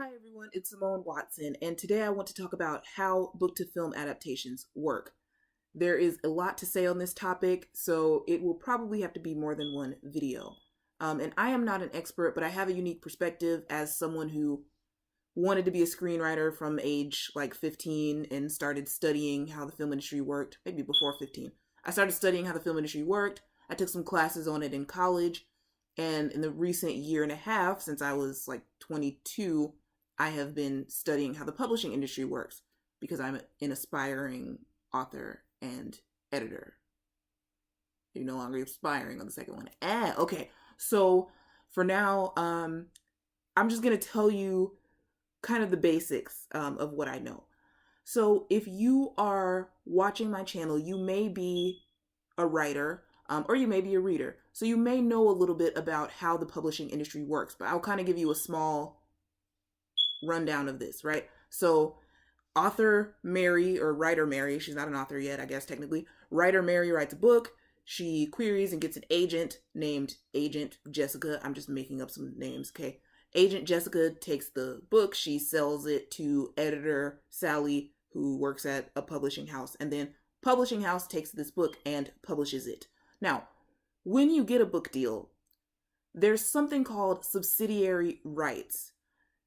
Hi everyone, it's Simone Watson, and today I want to talk about how book to film adaptations work. There is a lot to say on this topic, so it will probably have to be more than one video. And I am not an expert, but I have a unique perspective as someone who wanted to be a screenwriter from age like 15 and started studying how the film industry worked, maybe before 15. I started studying how the film industry worked. I took some classes on it in college, and in the recent year and a half, since I was like 22, I have been studying how the publishing industry works because I'm an aspiring author and editor. You're no longer aspiring on the second one. Okay. So for now, I'm just gonna tell you kind of the basics of what I know. So if you are watching my channel, you may be a writer, or you may be a reader. So you may know a little bit about how the publishing industry works, but I'll kind of give you a small rundown of this, right? So author Mary, or writer Mary, she's not an author yet, I guess technically. Writer Mary writes a book. She queries and gets an agent named Agent Jessica. I'm just making up some names, okay? Agent Jessica takes the book, she sells it to editor Sally, who works at a publishing house, and then publishing house takes this book and publishes it. Now, when you get a book deal, there's something called subsidiary rights.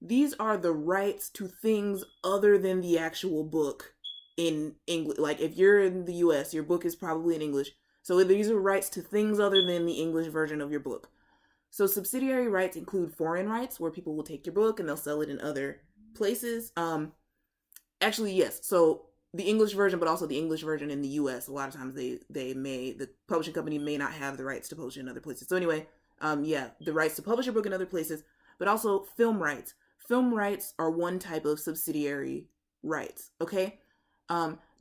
These are the rights to things other than the actual book in English. Like if you're in the US, your book is probably in English. So these are rights to things other than the English version of your book. So subsidiary rights include foreign rights, where people will take your book and they'll sell it in other places. Actually, yes. So the English version, but also the English version in the US, a lot of times the publishing company may not have the rights to publish it in other places. So anyway, the rights to publish your book in other places, but also film rights. Film rights are one type of subsidiary rights, okay?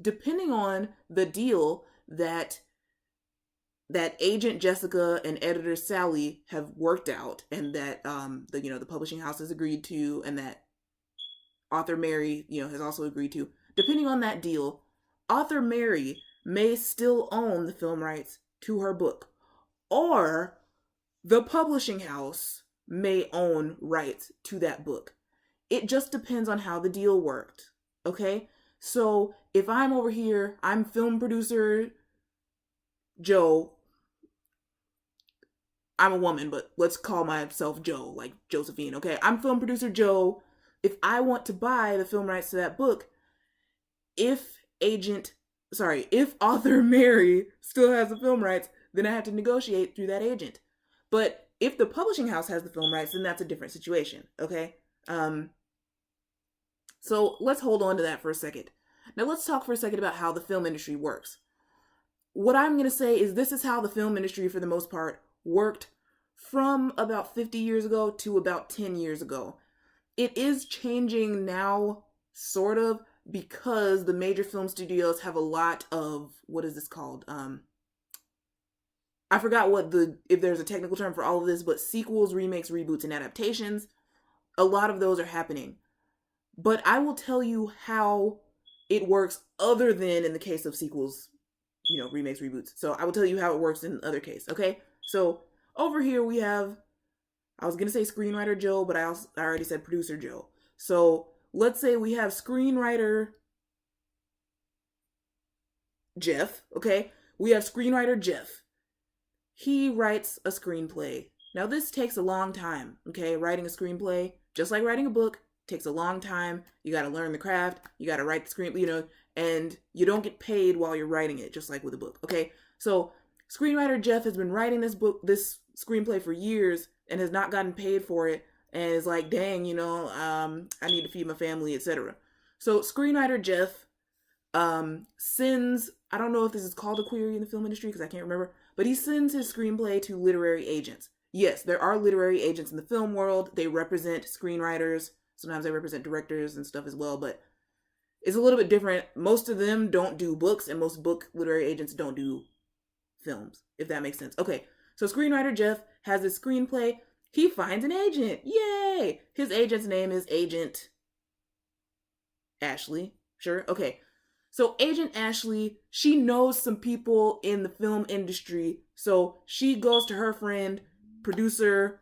Depending on the deal that Agent Jessica and editor Sally have worked out, and that the publishing house has agreed to, and that author Mary has also agreed to. Depending on that deal, author Mary may still own the film rights to her book, or the publishing house may own rights to that book. It just depends on how the deal worked, okay? So if I'm over here, I'm film producer Joe. I'm a woman, but let's call myself Joe, like Josephine, okay? I'm film producer Joe. If I want to buy the film rights to that book, if author Mary still has the film rights, then I have to negotiate through that agent. But if the publishing house has the film rights, then that's a different situation, okay? So let's hold on to that for a second. Now let's talk for a second about how the film industry works. What I'm going to say is this is how the film industry, for the most part, worked from about 50 years ago to about 10 years ago. It is changing now, sort of, because the major film studios have a lot of, what is this called? I forgot if there's a technical term for all of this, but sequels, remakes, reboots, and adaptations, a lot of those are happening. But I will tell you how it works other than in the case of sequels, remakes, reboots. So I will tell you how it works in the other case, okay? So over here we have, I was going to say screenwriter Joe, but I already said producer Joe. So let's say we have screenwriter Jeff, okay? We have screenwriter Jeff. He writes a screenplay. Now this takes a long time, okay? Writing a screenplay, just like writing a book, takes a long time. You got to learn the craft. You got to write the screenplay, and you don't get paid while you're writing it, just like with a book, okay? So screenwriter Jeff has been writing this screenplay for years and has not gotten paid for it, and is like, dang, I need to feed my family, etc. So screenwriter Jeff sends, I don't know if this is called a query in the film industry because I can't remember, but he sends his screenplay to literary agents. Yes, there are literary agents in the film world. They represent screenwriters. Sometimes they represent directors and stuff as well, but it's a little bit different. Most of them don't do books, and most book literary agents don't do films, if that makes sense. Okay, so screenwriter Jeff has this screenplay. He finds an agent. Yay! His agent's name is Agent Ashley. Sure? Okay. So Agent Ashley, she knows some people in the film industry. So she goes to her friend, producer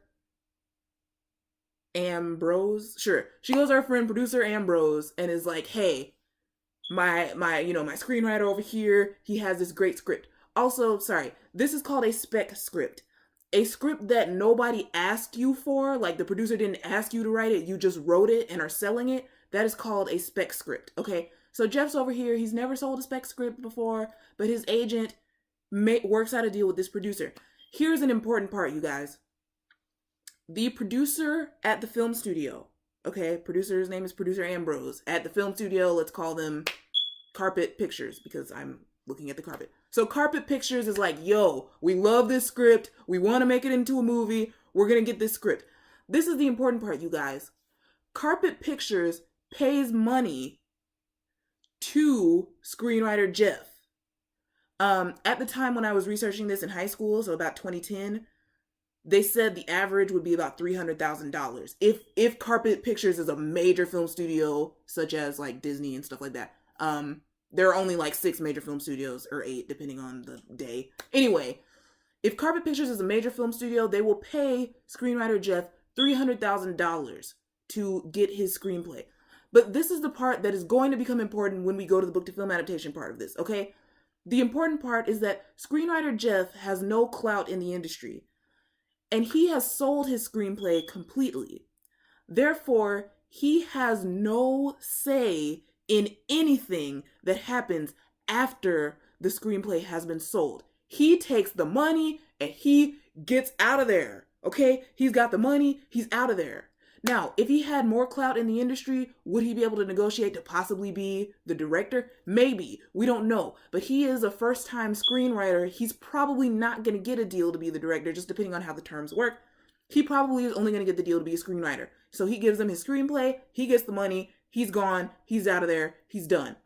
Ambrose. Sure. She goes to her friend producer Ambrose and is like, hey, my screenwriter over here, he has this great script. Also, sorry, this is called a spec script. A script that nobody asked you for, like the producer didn't ask you to write it, you just wrote it and are selling it. That is called a spec script, okay? So Jeff's over here, he's never sold a spec script before, but his agent works out a deal with this producer. Here's an important part, you guys. The producer at the film studio, okay, producer's name is producer Ambrose. At the film studio, let's call them Carpet Pictures because I'm looking at the carpet. So Carpet Pictures is like, yo, we love this script. We want to make it into a movie. We're going to get this script. This is the important part, you guys. Carpet Pictures pays money to screenwriter Jeff. At the time when I was researching this in high school, so about 2010, they said the average would be about $300,000. If Carpet Pictures is a major film studio, such as like Disney and stuff like that. There are only like 6 major film studios, or 8, depending on the day. Anyway, if Carpet Pictures is a major film studio, they will pay screenwriter Jeff $300,000 to get his screenplay. But this is the part that is going to become important when we go to the book to film adaptation part of this, okay? The important part is that screenwriter Jeff has no clout in the industry, and he has sold his screenplay completely. Therefore, he has no say in anything that happens after the screenplay has been sold. He takes the money and he gets out of there, okay? He's got the money, he's out of there. Now, if he had more clout in the industry, would he be able to negotiate to possibly be the director? Maybe. We don't know. But he is a first-time screenwriter. He's probably not going to get a deal to be the director, just depending on how the terms work. He probably is only going to get the deal to be a screenwriter. So he gives them his screenplay, he gets the money, he's gone, he's out of there, he's done.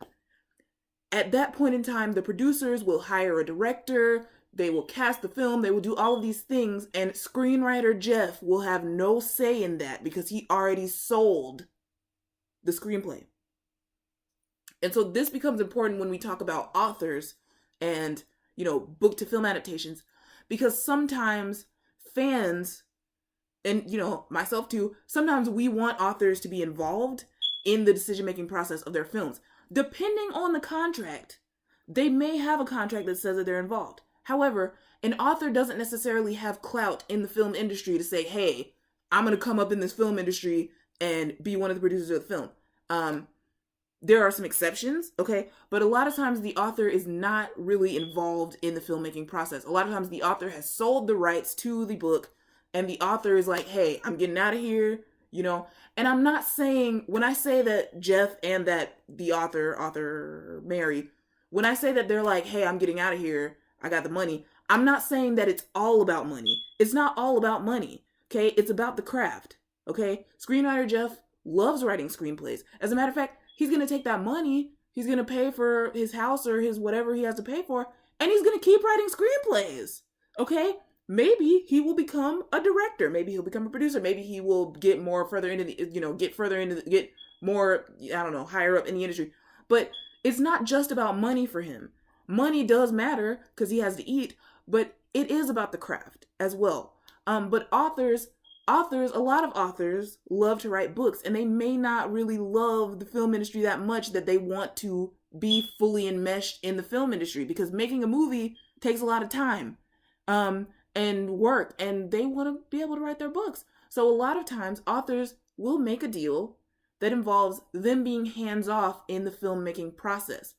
At that point in time, the producers will hire a director, they will cast the film, they will do all of these things, and screenwriter Jeff will have no say in that because he already sold the screenplay. And so this becomes important when we talk about authors and, book to film adaptations, because sometimes fans, and, myself too, sometimes we want authors to be involved in the decision-making process of their films. Depending on the contract, they may have a contract that says that they're involved. However, an author doesn't necessarily have clout in the film industry to say, hey, I'm going to come up in this film industry and be one of the producers of the film. There are some exceptions, okay? But a lot of times the author is not really involved in the filmmaking process. A lot of times the author has sold the rights to the book and the author is like, hey, I'm getting out of here, And I'm not saying, when I say that Jeff and that the author Mary, when I say that they're like, hey, I'm getting out of here, I got the money, I'm not saying that it's all about money. It's not all about money, okay? It's about the craft, okay? Screenwriter Jeff loves writing screenplays. As a matter of fact, he's going to take that money, he's going to pay for his house or his whatever he has to pay for, and he's going to keep writing screenplays, okay? Maybe he will become a director. Maybe he'll become a producer. Maybe he will get more further into the, get more, higher up in the industry. But it's not just about money for him. Money does matter because he has to eat, but it is about the craft as well. But authors, a lot of authors love to write books, and they may not really love the film industry that much that they want to be fully enmeshed in the film industry, because making a movie takes a lot of time. And work, and they want to be able to write their books. So a lot of times authors will make a deal that involves them being hands-off in the filmmaking process.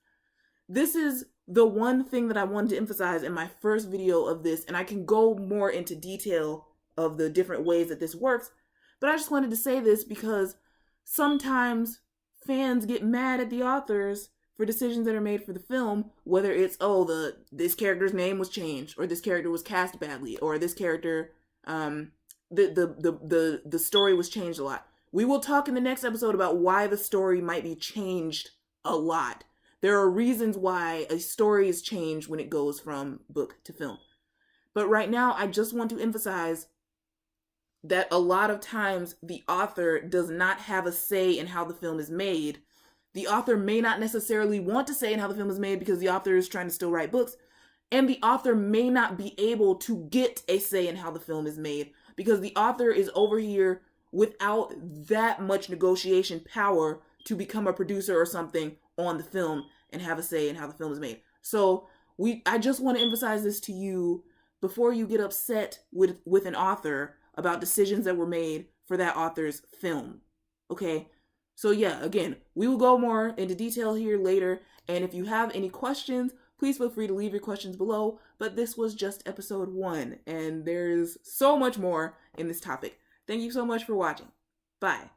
This is the one thing that I wanted to emphasize in my first video of this, and I can go more into detail of the different ways that this works, but I just wanted to say this because sometimes fans get mad at the authors for decisions that are made for the film, whether it's, this character's name was changed, or this character was cast badly, or this character, the story was changed a lot. We will talk in the next episode about why the story might be changed a lot. There are reasons why a story is changed when it goes from book to film. But right now, I just want to emphasize that a lot of times the author does not have a say in how the film is made. The author may not necessarily want to say in how the film is made because the author is trying to still write books. And the author may not be able to get a say in how the film is made because the author is over here without that much negotiation power to become a producer or something on the film and have a say in how the film is made. So I just want to emphasize this to you before you get upset with an author about decisions that were made for that author's film. Okay? So yeah, again, we will go more into detail here later. And if you have any questions, please feel free to leave your questions below. But this was just episode 1, and there's so much more in this topic. Thank you so much for watching. Bye.